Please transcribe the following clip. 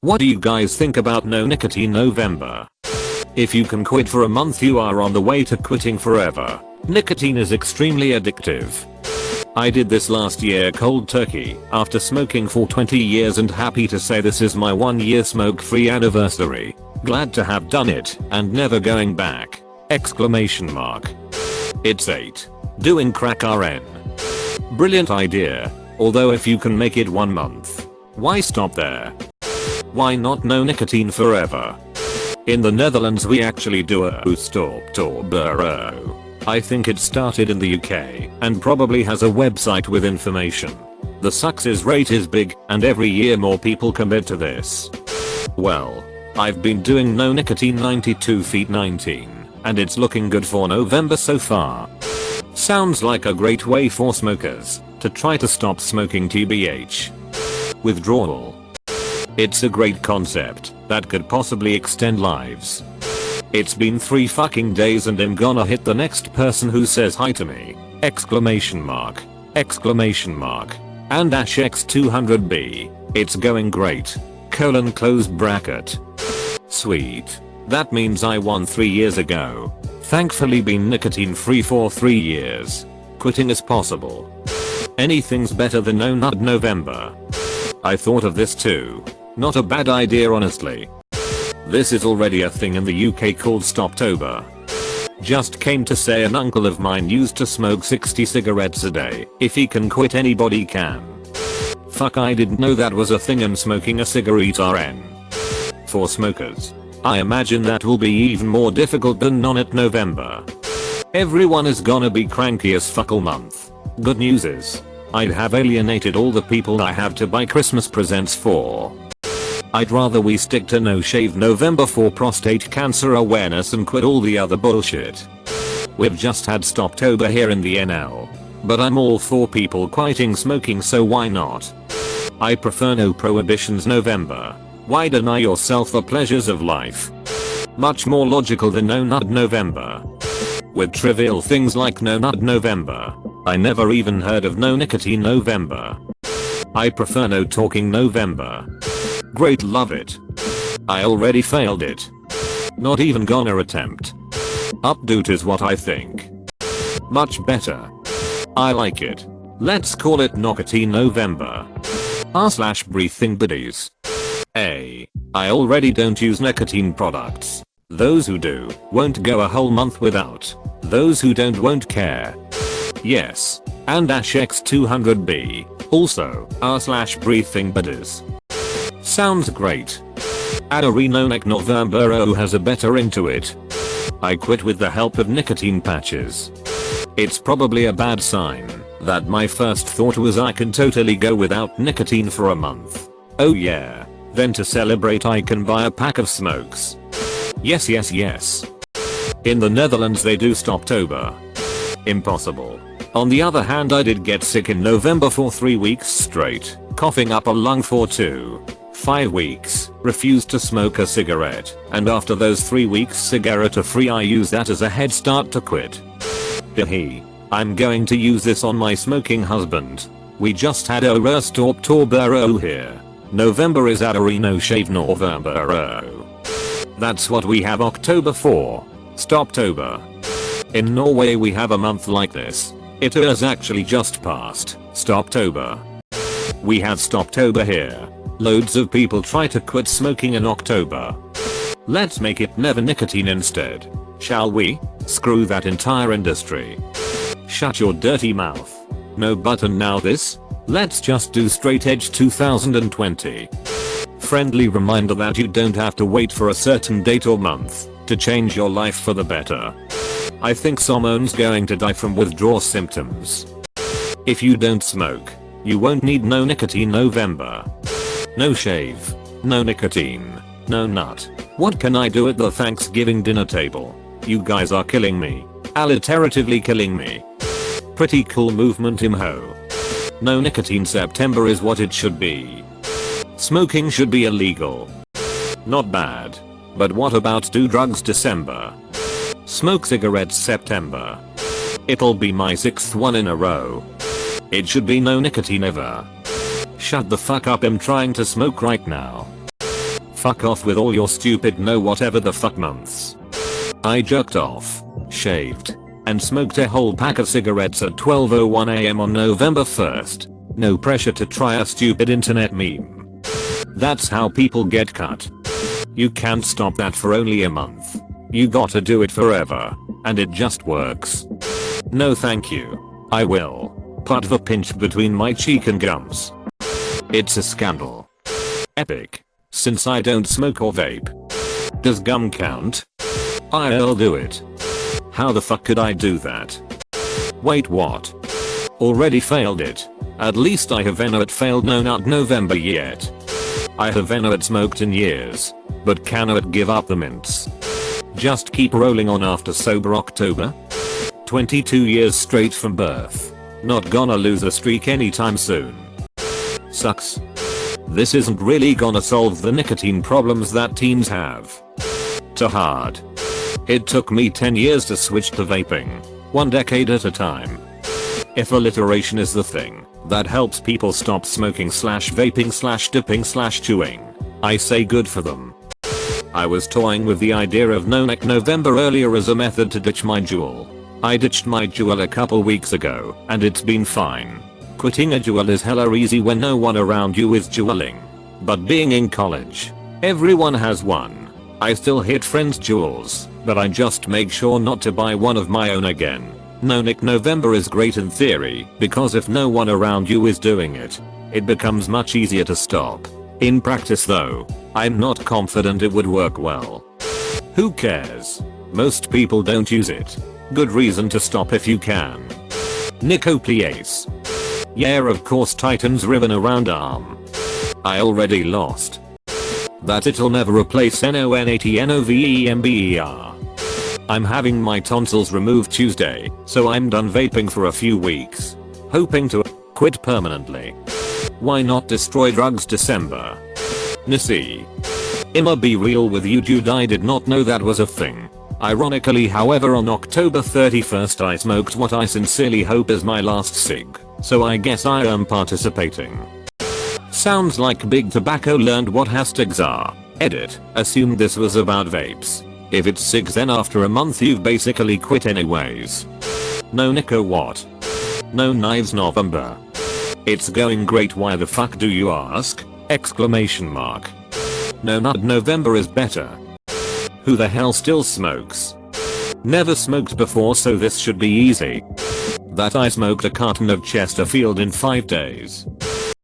What do you guys think about No Nicotine November? If you can quit for a month, you are on the way to quitting forever. Nicotine is extremely addictive. I did this last year cold turkey after smoking for 20 years and happy to say this is my 1-year smoke-free anniversary. Glad to have done it and never going back! Exclamation mark. It's 8. Doing crack RN. Brilliant idea. Although if you can make it 1 month, why stop there? Why not no nicotine forever? In the Netherlands we actually do a stoptober. I think it started in the UK and probably has a website with information. The success rate is big and every year more people commit to this. Well, I've been doing no nicotine 92 feet 19 and it's looking good for November so far. Sounds like a great way for smokers to try to stop smoking tbh. Withdrawal. It's a great concept that could possibly extend lives. It's been 3 fucking days and I'm gonna hit the next person who says hi to me! Exclamation mark. Exclamation mark. And X200B. It's going great. Colon close bracket. Sweet. That means I won 3 years ago. Thankfully been nicotine free for 3 years. Quitting is possible. Anything's better than No Nicotine November. I thought of this too. Not a bad idea honestly. This is already a thing in the UK called Stoptober. Just came to say an uncle of mine used to smoke 60 cigarettes a day. If he can quit, anybody can. Fuck, I didn't know that was a thing, and smoking a cigarette RN. For smokers, I imagine that will be even more difficult than Non-It November. Everyone is gonna be cranky as fuck all month. Good news is, I'd have alienated all the people I have to buy Christmas presents for. I'd rather we stick to No Shave November for prostate cancer awareness and quit all the other bullshit. We've just had Stoptober here in the NL. But I'm all for people quitting smoking, so why not? I prefer No Prohibitions November. Why deny yourself the pleasures of life? Much more logical than No Nicotine November. With trivial things like No Nicotine November, I never even heard of No Nicotine November. I prefer No Talking November. Great, love it. I already failed it. Not even gonna attempt. Updoot is what I think. Much better. I like it. Let's call it Nicotine November. r/breathing buddies. I already don't use nicotine products. Those who do won't go a whole month without. Those who don't won't care. Yes. And X200B. Also r/breathing buddies. Sounds great. No Nicotine November has a better into it. I quit with the help of nicotine patches. It's probably a bad sign that my first thought was I can totally go without nicotine for a month. Oh yeah. Then to celebrate I can buy a pack of smokes. Yes. In the Netherlands they do Stoptober. Impossible. On the other hand, I did get sick in November for 3 weeks straight, coughing up a lung for 5 weeks, refused to smoke a cigarette, and after those 3 weeks cigarette free I use that as a head start to quit. I'm going to use this on my smoking husband. We just had a Stoptober here. November is No Shave November. That's what we have October for. Stoptober. In Norway we have a month like this. It has actually just passed Stoptober. We have Stoptober here. Loads of people try to quit smoking in October. Let's make it never nicotine instead. Shall we? Screw that entire industry. Shut your dirty mouth. No button now this? Let's just do straight edge 2020. Friendly reminder that you don't have to wait for a certain date or month to change your life for the better. I think someone's going to die from withdrawal symptoms. If you don't smoke, you won't need No Nicotine November. No shave. No nicotine. No nut. What can I do at the Thanksgiving dinner table? You guys are killing me. Alliteratively killing me. Pretty cool movement imho. No Nicotine September is what it should be. Smoking should be illegal. Not bad. But what about do drugs December? Smoke cigarettes September. It'll be my 6th one in a row. It should be no nicotine ever. Shut the fuck up, I'm trying to smoke right now. Fuck off with all your stupid no whatever the fuck months. I jerked off, shaved, and smoked a whole pack of cigarettes at 12:01 AM on November 1st. No pressure to try a stupid internet meme. That's how people get cut. You can't stop that for only a month. You gotta do it forever. And it just works. No thank you. I will. Put the pinch between my cheek and gums. It's a scandal. Epic. Since I don't smoke or vape. Does gum count? I'll do it. How the fuck could I do that? Wait, what? Already failed it. At least I haven't failed No Nut November yet. I haven't smoked in years. But cannot give up the mints. Just keep rolling on after sober October? 22 years straight from birth. Not gonna lose a streak anytime soon. Sucks. This isn't really gonna solve the nicotine problems that teens have. Too hard. It took me 10 years to switch to vaping. 1 decade at a time. If alliteration is the thing that helps people stop smoking / vaping / dipping / chewing, I say good for them. I was toying with the idea of No Nicotine November earlier as a method to ditch my Juul. I ditched my Juul a couple weeks ago and it's been fine. Quitting a Juul is hella easy when no one around you is Juuling. But being in college, everyone has one. I still hit friends' Juuls, but I just make sure not to buy one of my own again. No Nicotine November is great in theory because if no one around you is doing it, it becomes much easier to stop. In practice though, I'm not confident it would work well. Who cares? Most people don't use it. Good reason to stop if you can. Nico please. Yeah, of course, Titan's ribbon around arm. I already lost. That it'll never replace NONAT-NOVEMBER. I'm having my tonsils removed Tuesday, so I'm done vaping for a few weeks. Hoping to quit permanently. Why not destroy drugs December? Nissi. I'ma be real with you, dude, I did not know that was a thing. Ironically, however, on October 31st I smoked what I sincerely hope is my last cig, so I guess I am participating. Sounds like Big Tobacco learned what hashtags are. Edit. Assumed this was about vapes. If it's cigs, then after a month you've basically quit anyways. No Nico what? No Knives November. It's going great, why the fuck do you ask? Exclamation mark. No Nut November is better. Who the hell still smokes? Never smoked before, so this should be easy. That I smoked a carton of Chesterfield in 5 days.